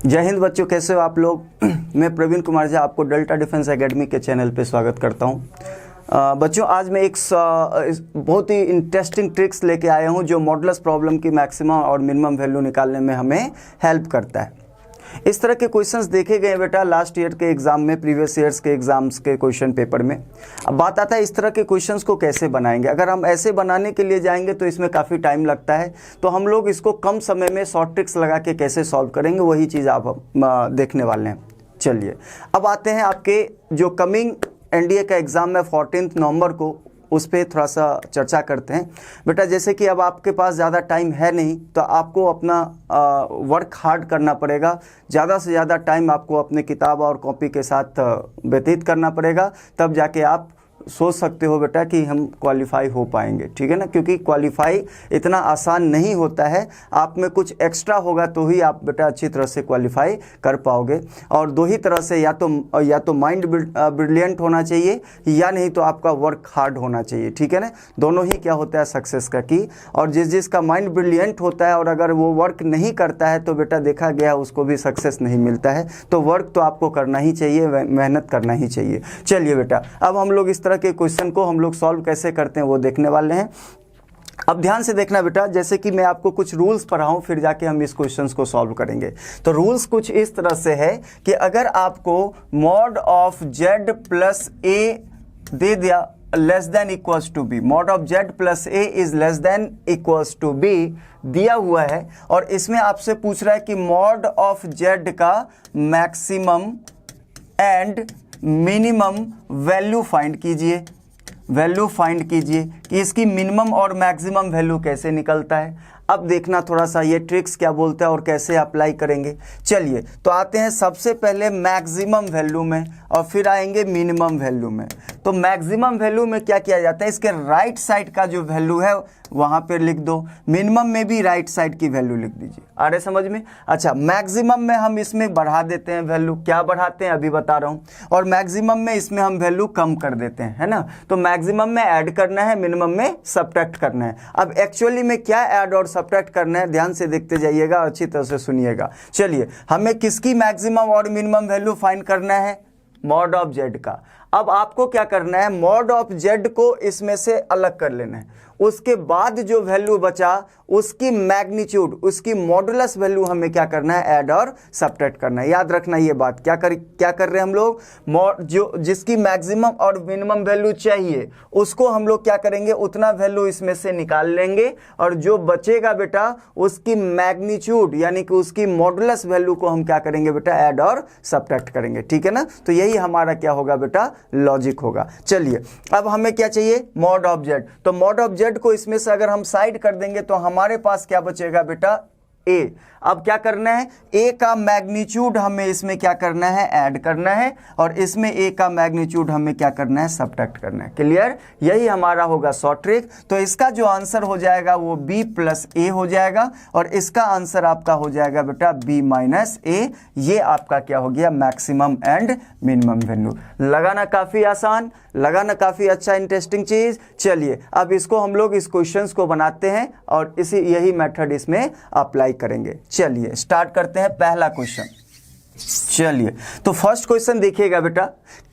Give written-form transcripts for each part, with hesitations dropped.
जय हिंद बच्चों, कैसे हो आप लोग। मैं प्रवीण कुमार झा आपको डेल्टा डिफेंस एकेडमी के चैनल पे स्वागत करता हूं। बच्चों, आज मैं एक बहुत ही इंटरेस्टिंग ट्रिक्स लेके आया हूं जो मॉडुलस प्रॉब्लम की मैक्सिमम और मिनिमम वैल्यू निकालने में हमें हेल्प करता है। इस तरह के क्वेश्चंस देखे गए बेटा लास्ट ईयर के एग्जाम में, प्रीवियस ईयर्स के एग्जाम्स के क्वेश्चन पेपर में। अब बात आता है इस तरह के क्वेश्चंस को कैसे बनाएंगे। अगर हम ऐसे बनाने के लिए जाएंगे तो इसमें काफ़ी टाइम लगता है, तो हम लोग इसको कम समय में शॉर्ट ट्रिक्स लगा के कैसे सॉल्व करेंगे, वही चीज़ आप देखने वाले हैं। चलिए अब आते हैं आपके जो कमिंग एनडीए का एग्ज़ाम है 14 नवंबर को, उस पर थोड़ा सा चर्चा करते हैं। बेटा जैसे कि अब आपके पास ज़्यादा टाइम है नहीं, तो आपको अपना वर्क हार्ड करना पड़ेगा। ज़्यादा से ज़्यादा टाइम आपको अपने किताब और कॉपी के साथ व्यतीत करना पड़ेगा, तब जाके आप सोच सकते हो बेटा कि हम क्वालिफाई हो पाएंगे। ठीक है ना, क्योंकि क्वालिफाई इतना आसान नहीं होता है। आप में कुछ एक्स्ट्रा होगा तो ही आप बेटा अच्छी तरह से क्वालिफाई कर पाओगे। और दो ही तरह से, या तो माइंड ब्रिलियंट होना चाहिए, या नहीं तो आपका वर्क हार्ड होना चाहिए। ठीक है ना, दोनों ही क्या होता है सक्सेस का की। और जिसका माइंड ब्रिलियंट होता है और अगर वो वर्क नहीं करता है तो बेटा देखा गया उसको भी सक्सेस नहीं मिलता है। तो वर्क तो आपको करना ही चाहिए, मेहनत करना ही चाहिए। चलिए बेटा, अब हम लोग इस तरह के क्वेश्चन को हम लोग सॉल्व कैसे करते हैं वो देखने वाले हैं। अब ध्यान से देखना बेटा, जैसे कि मैं आपको कुछ रूल्स पढ़ाऊं, फिर जाके हम इस क्वेश्चंस को सॉल्व करेंगे। तो रूल्स कुछ इस तरह से है कि अगर आपको mod of Z plus A दे दिया less than equals to B, mod of Z plus A is less than equals to B दिया हुआ है, और इसमें आपसे पूछ रहा है कि मॉड ऑफ जेड का maximum and minimum value find कीजिए। वैल्यू फाइंड कीजिए कि इसकी मिनिमम और मैक्सिमम वैल्यू कैसे निकलता है। अब देखना थोड़ा सा ये ट्रिक्स क्या बोलता है और कैसे अप्लाई करेंगे। चलिए तो आते हैं सबसे पहले मैक्सिमम वैल्यू में और फिर आएंगे मिनिमम वैल्यू में। तो मैक्सिमम वैल्यू में क्या किया जाता है, इसके राइट साइड का जो वैल्यू है वहां पर लिख दो, मिनिमम में भी राइट साइड की वैल्यू लिख दीजिए। आ रहे समझ में। अच्छा, मैक्सिमम में हम इसमें बढ़ा देते हैं वैल्यू, क्या बढ़ाते हैं अभी बता रहा हूं, और मैक्सिमम में इसमें हम वैल्यू कम कर देते हैं, है ना। तो मैक्सिमम में ऐड करना है, मिनिमम में सब्ट्रैक्ट करना है। अब एक्चुअली में क्या ऐड और सब्ट्रैक्ट करना है, ध्यान से देखते जाइएगा, अच्छी तरह से सुनिएगा। चलिए, हमें किसकी मैक्सिमम और मिनिमम वैल्यू फाइंड करना है, मॉड ऑफ जेड का। अब आपको क्या करना है, मॉड ऑफ जेड को इसमें से अलग कर लेना है। उसके बाद जो वैल्यू बचा उसकी मैग्नीट्यूड, उसकी मॉडुलस वैल्यू हमें क्या करना है, ऐड और सब्ट्रैक्ट करना है। याद रखना ये बात, क्या कर रहे हैं हम लोग, जो जिसकी मैक्सिमम और मिनिमम वैल्यू चाहिए उसको हम लोग क्या करेंगे, उतना वैल्यू इसमें से निकाल लेंगे, और जो बचेगा बेटा उसकी मैग्नीट्यूड यानी कि उसकी मॉडुलस वैल्यू को हम क्या करेंगे बेटा, ऐड और सब्ट्रैक्ट करेंगे। ठीक है ना, तो यही हमारा क्या होगा बेटा, लॉजिक होगा। चलिए अब हमें क्या चाहिए, मॉड ऑफ जेड। तो मॉड ऑफ जेड को इसमें से अगर हम साइड कर देंगे तो हमारे पास क्या बचेगा बेटा, ए। अब क्या करना है, ए का मैग्नीट्यूड हमें इसमें क्या करना है, ऐड करना है, और इसमें ए का मैग्नीट्यूड हमें क्या करना है, सब्ट्रैक्ट करना है। क्लियर, यही हमारा होगा शॉर्ट ट्रिक। तो इसका जो आंसर हो जाएगा वो बी प्लस ए हो जाएगा, और इसका आंसर आपका हो जाएगा बेटा बी माइनस ए। ये आपका क्या हो गया, मैक्सिमम एंड मिनिमम वैल्यू। लगाना काफी आसान, लगाना काफी अच्छा इंटरेस्टिंग चीज। चलिए अब इसको हम लोग इस क्वेश्चंस को बनाते हैं और यही मेथड इसमें अप्लाई करेंगे। चलिए स्टार्ट करते हैं पहला क्वेश्चन। चलिए तो फर्स्ट क्वेश्चन देखिएगा बेटा,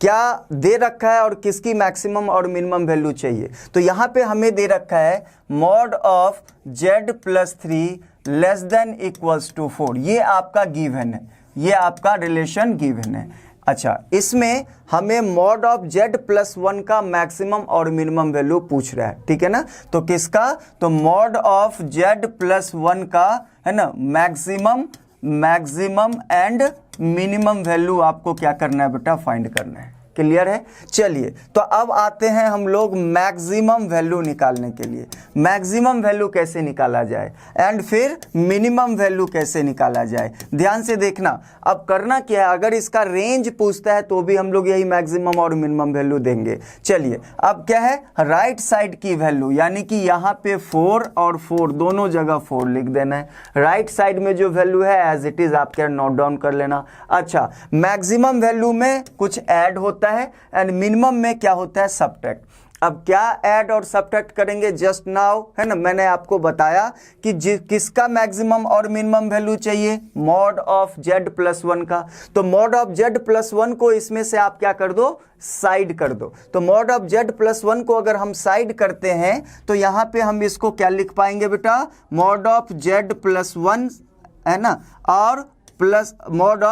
क्या दे रखा है और किसकी मैक्सिमम और मिनिमम वैल्यू चाहिए। तो यहां पे हमें दे रखा है mod of Z plus 3 less than equals to 4। ये आपका गिवन है, ये आपका रिलेशन गिवन है। अच्छा, इसमें हमें मॉड ऑफ जेड प्लस 1 का मैक्सिमम और मिनिमम वैल्यू पूछ रहा है। ठीक है ना, तो किसका, तो मॉड ऑफ जेड प्लस 1 का, है ना, मैक्सिमम एंड मिनिमम वैल्यू आपको क्या करना है बेटा, फाइंड करना है। क्लियर है। चलिए तो अब आते हैं हम लोग मैक्सिमम वैल्यू निकालने के लिए। मैक्सिमम वैल्यू कैसे निकाला जाए एंड फिर मिनिमम वैल्यू कैसे निकाला जाए, ध्यान से देखना। अब करना क्या है, अगर इसका रेंज पूछता है तो भी हम लोग यही मैक्सिमम और मिनिमम वैल्यू देंगे। चलिए अब क्या है, राइट साइड की वैल्यू, यानी कि यहाँ पे 4 और 4 दोनों जगह 4 लिख देना है। राइट साइड में जो वैल्यू है एज इट इज आप क्या नोट डाउन कर लेना। अच्छा, मैक्सिमम वैल्यू में कुछ ऐड होता है एंड मिनिमम में क्या होता है, सब्ट्रैक्ट। अब क्या ऐड और सब्ट्रैक्ट करेंगे जस्ट नाउ, है ना, मैंने आपको बताया कि किसका मैक्सिमम और मिनिमम वैल्यू चाहिए, मॉड ऑफ z प्लस 1 का। तो मॉड ऑफ z प्लस 1 को इसमें से आप क्या कर दो, साइड कर दो। तो मॉड ऑफ z प्लस 1 को अगर हम साइड करते हैं तो यहां पे हम इसको क्या लिख पाएंगे बेटा, मॉड ऑफ z प्लस 1, है ना, और plus mod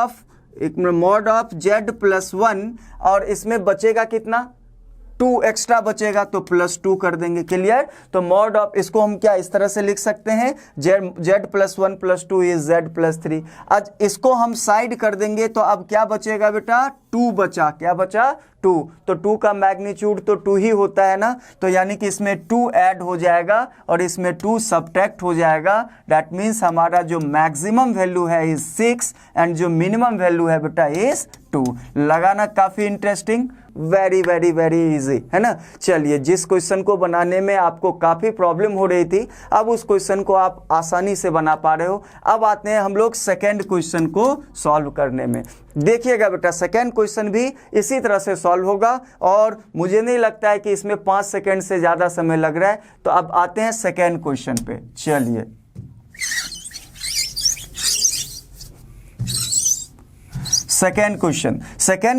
of z plus 1, और इसमें बचेगा कितना, 2 एक्स्ट्रा बचेगा तो प्लस 2 कर देंगे। क्लियर। तो मॉड ऑफ, इसको हम क्या इस तरह से लिख सकते हैं, z plus 1 plus 2 is z plus 3। आज इसको हम साइड कर देंगे तो अब क्या बचेगा बेटा, 2 बचा, क्या बचा, 2। तो 2 का मैग्नीट्यूड तो 2 ही होता है ना, तो यानी कि इसमें 2 ऐड हो जाएगा और इसमें 2 सब्ट्रैक्ट हो जाएगा। दैट मीन्स हमारा जो मैक्सिमम वैल्यू है इज 6 एंड जो मिनिमम वैल्यू है बेटा इज 2। लगाना काफी interesting, very very very easy, है ना। चलिए, जिस क्वेश्चन को बनाने में आपको काफी प्रॉब्लम हो रही थी, अब उस क्वेश्चन को आप आसानी से बना पा रहे हो। अब आते हैं हम लोग सेकेंड क्वेश्चन को सॉल्व करने में। देखिएगा बेटा, सेकेंड क्वेश्चन भी इसी तरह से सॉल्व होगा और मुझे नहीं लगता है कि इसमें 5 सेकेंड से ज्यादा समय लग रहा है। तो अब आते हैं सेकेंड क्वेश्चन पे। चलिए, सेकेंड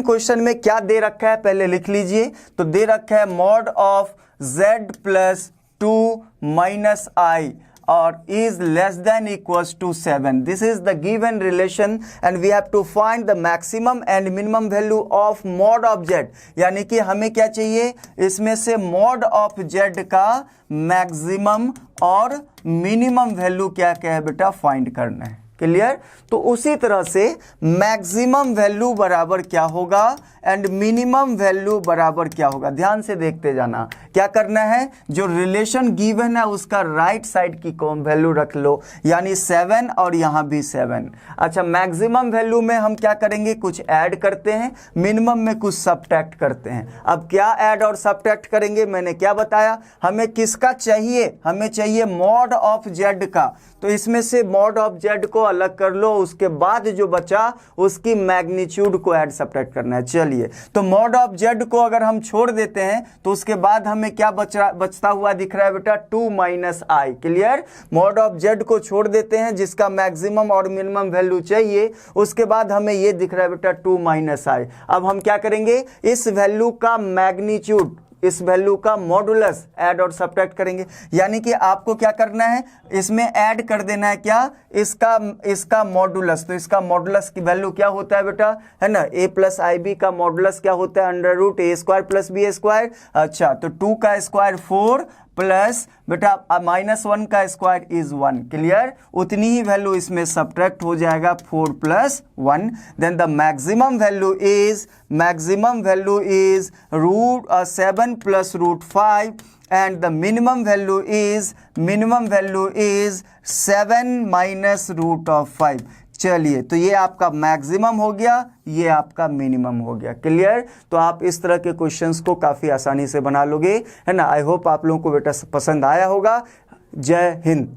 क्वेश्चन में क्या दे रखा है पहले लिख लीजिए। तो दे रखा है mod of z plus 2 minus I और is less than equals to 7. This is the given relation and we have to find the maximum and minimum value of mod of z। यानी कि हमें क्या चाहिए, इसमें से mod of z का maximum और मिनिमम वैल्यू क्या क्या है बेटा, फाइंड करना है। क्लियर। तो उसी तरह से मैक्सिमम वैल्यू बराबर क्या होगा एंड मिनिमम वैल्यू बराबर क्या होगा, ध्यान से देखते जाना। क्या करना है, जो रिलेशन गिवन है उसका राइट साइड की कॉम वैल्यू रख लो, यानी 7 और यहां भी 7। अच्छा, मैक्सिमम वैल्यू में हम क्या करेंगे, कुछ ऐड करते हैं, मिनिमम में कुछ सब्ट्रैक्ट करते हैं। अब क्या ऐड और सब्ट्रैक्ट करेंगे, मैंने क्या बताया, हमें किसका चाहिए, हमें चाहिए मॉड ऑफ z का। तो इसमें से मॉड ऑफ z को अलग कर लो, उसके बाद जो बचा उसकी मैग्नीट्यूड को ऐड सब्ट्रैक्ट करना है। चलिए, तो मॉड ऑफ z को अगर हम छोड़ देते हैं तो उसके बाद हमें क्या बचता हुआ दिख रहा है बेटा, 2 minus I. Clear. Mod of z को छोड़ देते हैं जिसका मैक्सिमम और मिनिमम वैल्यू चाहिए, उसके बाद हमें ये दिख रहा है बेटा 2 माइनस आई। अब हम क्या करेंगे, इस वैल्यू का मैग्नीट्यूड, इस वैल्यू का मॉडुलस ऐड और सब्ट्रैक्ट करेंगे। यानी कि आपको क्या करना है, इसमें ऐड कर देना है क्या, इसका मॉडुलस। तो इसका मॉडुलस की वैल्यू क्या होता है बेटा, है ना, a प्लस आई बी का मॉडुलस क्या होता है, अंडर रूट ए स्क्वायर प्लस बी स्क्वायर। अच्छा, तो 2 का स्क्वायर 4 प्लस बेटा -1 का स्क्वायर इज 1। क्लियर। उतनी ही वैल्यू इसमें सब्ट्रैक्ट हो जाएगा, 4 plus 1। Then the maximum value is root 7 plus root 5 and the minimum value is 7 minus root of 5। चलिए, तो ये आपका मैक्सिमम हो गया, ये आपका मिनिमम हो गया। क्लियर। तो आप इस तरह के क्वेश्चंस को काफी आसानी से बना लोगे, है ना। आई होप आप लोगों को बेटा पसंद आया होगा। जय हिंद।